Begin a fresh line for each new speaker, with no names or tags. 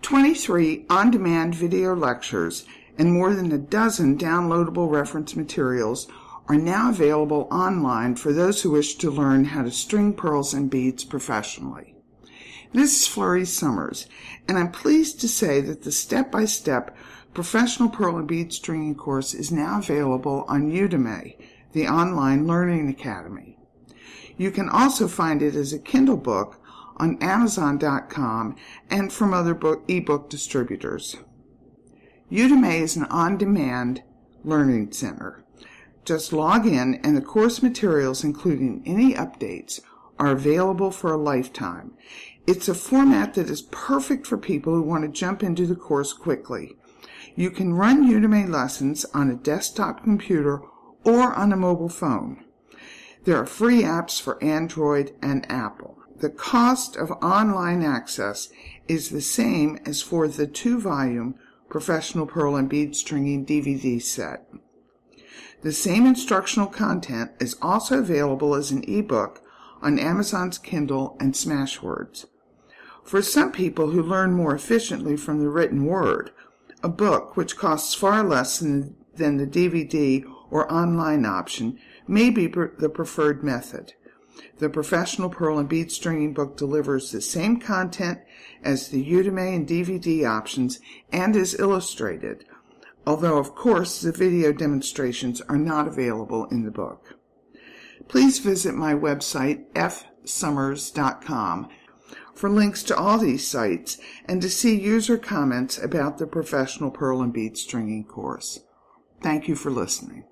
23 on-demand video lectures and more than a dozen downloadable reference materials are now available online for those who wish to learn how to string pearls and beads professionally. This is Flurry Summers, and I'm pleased to say that the step-by-step professional pearl and bead stringing course is now available on Udemy, the online learning academy. You can also find it as a Kindle book on Amazon.com and from other ebook distributors. Udemy is an on-demand learning center. Just log in and the course materials, including any updates, are available for a lifetime. It's a format that is perfect for people who want to jump into the course quickly. You can run Udemy lessons on a desktop computer or on a mobile phone. There are free apps for Android and Apple. The cost of online access is the same as for the 2-volume Professional Pearl and Bead Stringing DVD set. The same instructional content is also available as an ebook on Amazon's Kindle and Smashwords. For some people who learn more efficiently from the written word, a book, which costs far less than the DVD or online option, may be the preferred method. The Professional Pearl and Bead Stringing book delivers the same content as the Udemy and DVD options and is illustrated, although of course the video demonstrations are not available in the book. Please visit my website fsummers.com for links to all these sites and to see user comments about the Professional Pearl and Bead Stringing course. Thank you for listening.